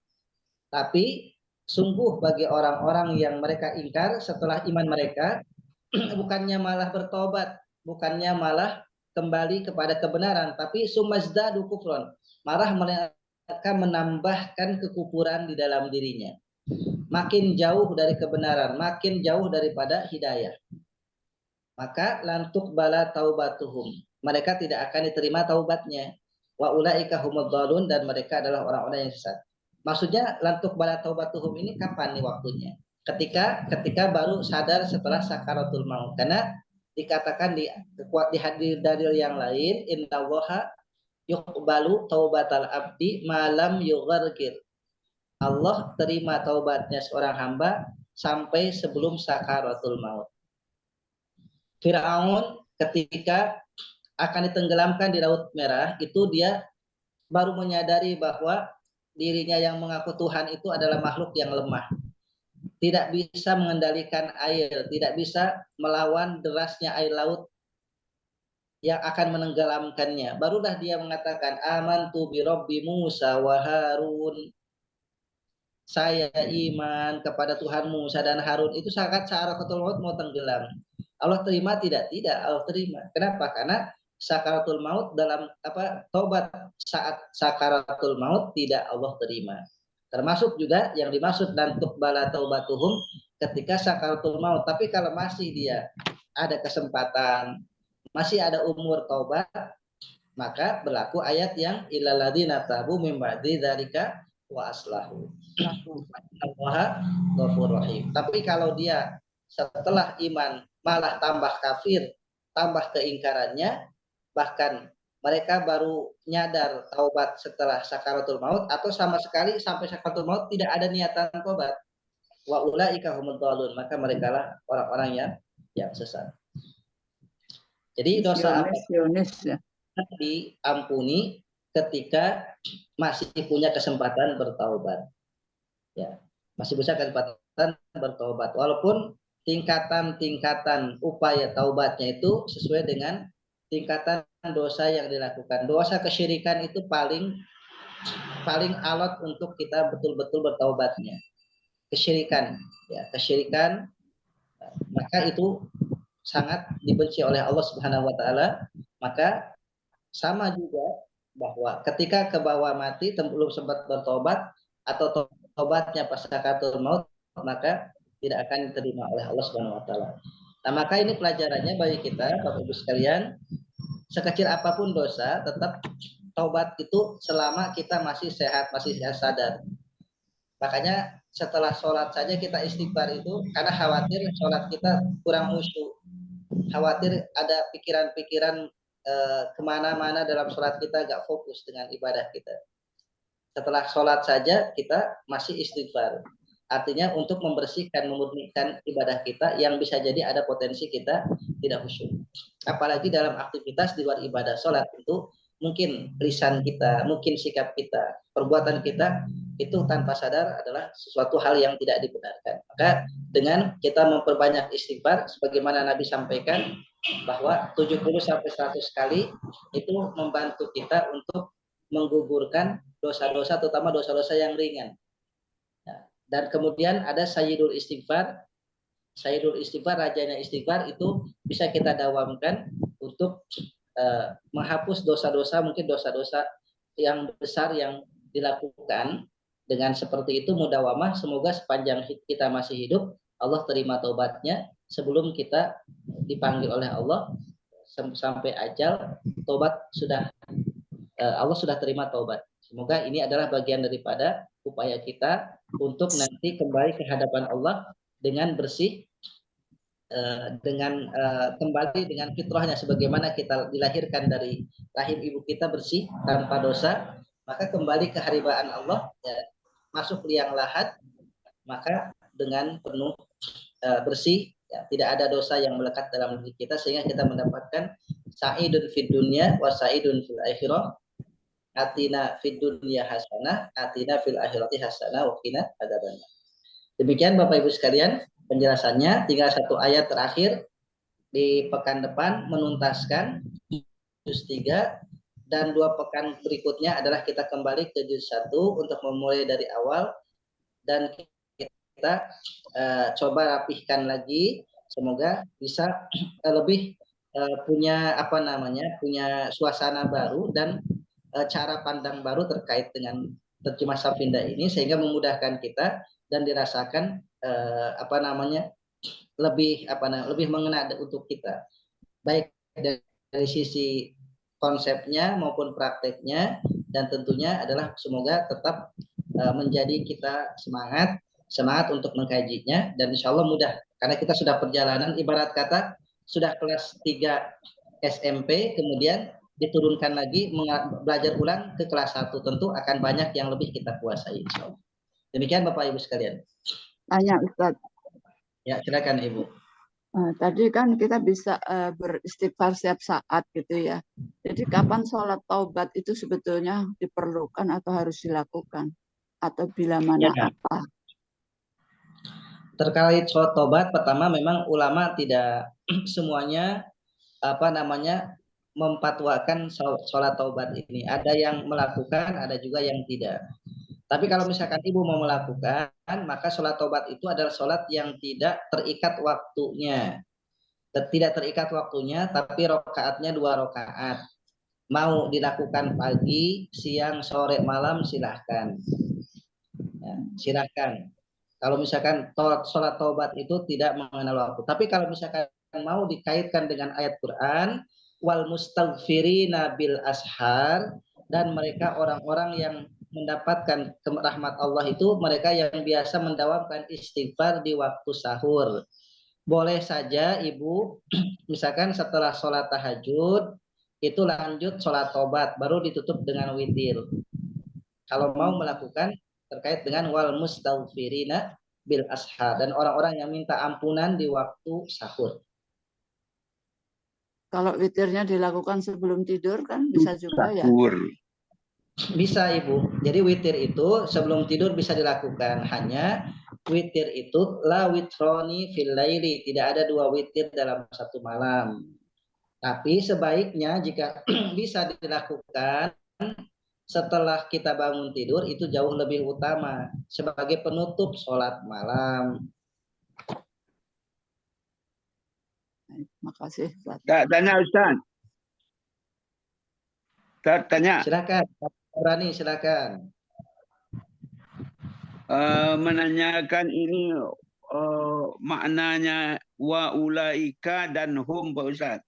Tapi sungguh bagi orang-orang yang mereka ingkar setelah iman mereka, bukannya malah bertobat, bukannya malah kembali kepada kebenaran, tapi sumazdadu kufron, malah mereka menambahkan kekufuran di dalam dirinya, makin jauh dari kebenaran, makin jauh daripada hidayah. Maka lantuk bala taubatuhum, mereka tidak akan diterima taubatnya. Wa ulaika humud dhalun, dan mereka adalah orang-orang yang sesat. Maksudnya lantuk bala taubatuhum ini kapan nih waktunya? Ketika baru sadar setelah sakaratul maut. Karena dikatakan di hadir dalil yang lain, innallaha yuqbalu taubatal abdi malam yughargir. Allah terima taubatnya seorang hamba sampai sebelum sakaratul maut. Firaun ketika akan ditenggelamkan di Laut Merah, itu dia baru menyadari bahwa dirinya yang mengaku Tuhan itu adalah makhluk yang lemah. Tidak bisa mengendalikan air, tidak bisa melawan derasnya air laut yang akan menenggelamkannya. Barulah dia mengatakan, amantu bi Rabbi Musa wa Harun. Saya iman kepada Tuhan Musa dan Harun. Itu saat sakaratul maut mau tenggelam. Allah terima tidak? Tidak, Allah terima. Kenapa? Karena sakaratul maut dalam taubat saat sakaratul maut tidak Allah terima. Termasuk juga yang dimaksud dan tuqbala taubatuhum ketika sakaratul maut. Tapi kalau masih dia ada kesempatan, masih ada umur taubat, maka berlaku ayat yang illal ladzina tabu min ba'di dzalika wa aslahu. Allaha ghafurur rahim. Tapi kalau dia setelah iman malah tambah kafir, tambah keingkarannya, bahkan mereka baru nyadar taubat setelah sakaratul maut, atau sama sekali sampai sakaratul maut tidak ada niatan taubat. Wa ulaika humud dhalun, maka mereka lah orang-orang yang sesat. Jadi dosa apa Sionis ya. diampuni ketika masih punya kesempatan bertaubat. Ya, masih bisa kesempatan bertaubat. Walaupun tingkatan-tingkatan upaya taubatnya itu sesuai dengan tingkatan dosa yang dilakukan. Dosa kesyirikan itu paling alot untuk kita betul-betul bertaubatnya. Kesyirikan, ya, kesyirikan, maka itu sangat dibenci oleh Allah Subhanahu wa taala. Maka sama juga bahwa ketika ke bawah mati belum sempat bertobat atau tobatnya pas sakaratul maut, maka tidak akan diterima oleh Allah Subhanahu wa taala. Nah, maka ini pelajarannya bagi kita Bapak Ibu sekalian, sekecil apapun dosa tetap taubat itu selama kita masih sehat, masih sadar. Makanya setelah sholat saja kita istighfar itu karena khawatir sholat kita kurang khusyuk, khawatir ada pikiran-pikiran kemana-mana dalam sholat kita gak fokus dengan ibadah kita. Setelah sholat saja kita masih istighfar, artinya untuk membersihkan, memurnikan ibadah kita yang bisa jadi ada potensi kita tidak khusyuk. Apalagi dalam aktivitas di luar ibadah sholat itu mungkin lisan kita, mungkin sikap kita, perbuatan kita itu tanpa sadar adalah sesuatu hal yang tidak dibenarkan. Maka dengan kita memperbanyak istighfar, sebagaimana Nabi sampaikan bahwa 70 sampai 100 kali itu membantu kita untuk menggugurkan dosa-dosa, terutama dosa-dosa yang ringan. Dan kemudian ada sayyidul istighfar. Sayyidul istighfar, rajanya istighfar, itu bisa kita dawamkan untuk menghapus dosa-dosa, mungkin dosa-dosa yang besar yang dilakukan. Dengan seperti itu mudawamah, semoga sepanjang kita masih hidup Allah terima taubatnya sebelum kita dipanggil oleh Allah sampai ajal, taubat sudah Allah sudah terima taubat. Semoga ini adalah bagian daripada upaya kita untuk nanti kembali ke hadapan Allah dengan bersih, dengan kembali dengan fitrahnya, sebagaimana kita dilahirkan dari rahim ibu kita bersih tanpa dosa, maka kembali ke haribaan Allah, ya, masuk liang lahat, maka dengan penuh bersih, ya, tidak ada dosa yang melekat dalam diri kita, sehingga kita mendapatkan sa'idun fid dunya wa sa'idun fil akhirah, atina fid dunya hasanah, atina fil akhirati hasanah, wa qina adzabannar. Demikian Bapak Ibu sekalian penjelasannya. Tinggal satu ayat terakhir di pekan depan menuntaskan juz 3, dan 2 pekan berikutnya adalah kita kembali ke juz 1 untuk memulai dari awal, dan kita coba rapihkan lagi, semoga bisa lebih punya punya suasana baru dan cara pandang baru terkait dengan terjemah Safinda ini, sehingga memudahkan kita dan dirasakan lebih mengena untuk kita, baik dari sisi konsepnya maupun prakteknya, dan tentunya adalah semoga tetap menjadi kita semangat untuk mengkajinya, dan insya Allah mudah, karena kita sudah perjalanan, ibarat kata sudah kelas 3 SMP, kemudian diturunkan lagi belajar ulang ke kelas 1, tentu akan banyak yang lebih kita kuasai insya Allah. Demikian Bapak Ibu sekalian. Tanya Ustaz. Ya, silakan Ibu. Tadi kan kita bisa beristighfar setiap saat gitu ya. Jadi kapan sholat taubat itu sebetulnya diperlukan atau harus dilakukan? Atau bila mana Ya. apa? Terkait sholat taubat, pertama memang ulama tidak semuanya memfatwakan sholat taubat ini. Ada yang melakukan, ada juga yang tidak. Tapi kalau misalkan Ibu mau melakukan, maka sholat taubat itu adalah sholat yang tidak terikat waktunya. Tidak terikat waktunya, tapi rokaatnya 2 rokaat. Mau dilakukan pagi, siang, sore, malam, silahkan. Ya, silahkan. Kalau misalkan sholat taubat itu tidak mengenal waktu. Tapi kalau misalkan mau dikaitkan dengan ayat Quran, wal mustaghfirina bil ashar, dan mereka orang-orang yang mendapatkan rahmat Allah itu mereka yang biasa mendawamkan istighfar di waktu sahur. Boleh saja Ibu misalkan setelah sholat tahajud itu lanjut sholat tobat, baru ditutup dengan witir. Kalau mau melakukan terkait dengan wal mustaghfirina bil ashar, dan orang-orang yang minta ampunan di waktu sahur. Kalau witirnya dilakukan sebelum tidur kan bisa juga ya. Sahur. Bisa Ibu. Jadi witir itu sebelum tidur bisa dilakukan. Hanya witir itu la witroni fil laili, tidak ada 2 witir dalam satu malam. Tapi sebaiknya jika bisa dilakukan setelah kita bangun tidur, itu jauh lebih utama sebagai penutup sholat malam. Makasih. Tanya Ustaz. Tanya. Silakan, Rani, silakan. Menanyakan ini maknanya wa ulaika dan hum Pak Ustaz.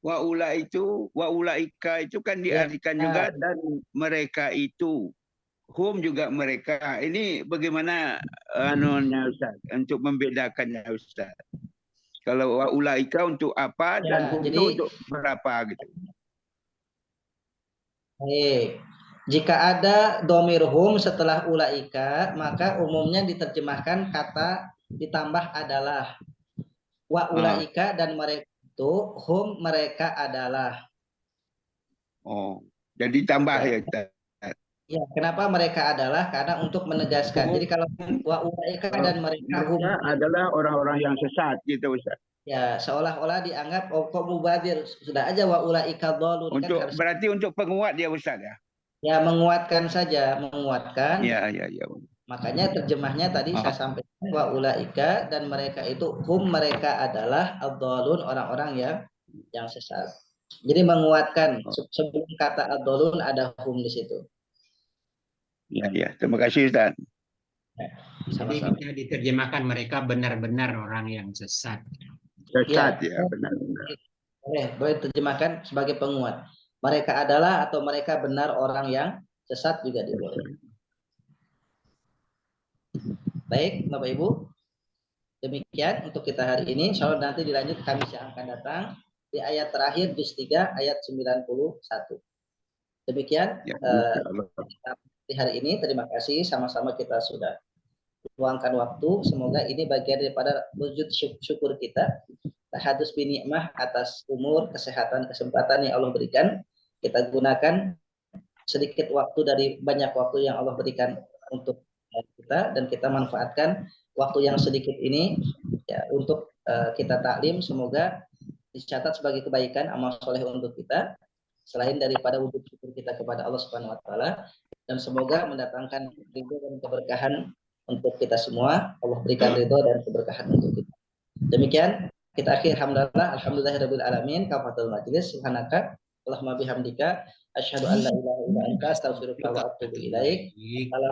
Wa ulaika itu kan diartikan juga dan mereka itu. Hum juga mereka. Ini bagaimana anunya Ustaz untuk membedakannya Ustaz? Kalau wa ulaika untuk apa dan hum itu untuk berapa gitu. Baik. Jika ada domir hum setelah ulaika, maka umumnya diterjemahkan kata ditambah adalah. Wa ulaika dan mereka itu, hum mereka adalah. Oh, jadi tambah ya. Ya, kenapa mereka adalah? Karena untuk menegaskan. Jadi kalau wa ulaika dan mereka hum adalah orang-orang yang sesat gitu Ustaz. Ya, seolah-olah dianggap kok mubadir, sudah aja wa ulaika dhalun. Untuk kan berarti untuk penguat dia Ustaz ya. Ya, menguatkan saja, menguatkan. Ya. Makanya terjemahnya tadi saya sampaikan wa ulaika dan mereka itu hum mereka adalah ad-dhalun, orang-orang yang sesat. Jadi menguatkan sebelum kata ad-dhalun ada hum di situ. Ya. Terima kasih Ustaz. Jadi bisa diterjemahkan mereka benar-benar orang yang sesat. Sesat ya, benar-benar. Boleh terjemahkan sebagai penguat. Mereka adalah atau mereka benar orang yang sesat juga diboleh. Baik, Bapak Ibu. Demikian untuk kita hari ini. Insyaallah nanti dilanjut Kamis yang akan datang di ayat terakhir juz 3 ayat 91. Demikian di hari ini. Terima kasih, sama-sama kita sudah luangkan waktu. Semoga ini bagian daripada wujud syukur kita. Tahadus bi nikmah atas umur, kesehatan, kesempatan yang Allah berikan. Kita gunakan sedikit waktu dari banyak waktu yang Allah berikan untuk kita, dan kita manfaatkan waktu yang sedikit ini ya untuk kita taklim. Semoga dicatat sebagai kebaikan, amal soleh untuk kita selain daripada wujud syukur kita kepada Allah Subhanahu wa taala, dan semoga mendatangkan ridho dan keberkahan untuk kita semua. Allah berikan ridho dan keberkahan untuk kita. Demikian kita akhir alhamdulillahirabbil alamin. Kafatul majlis, subhanaka Allahumma bihamdika asyhadu an la ilaha illa anta astaghfiruka wa atubu ilaik.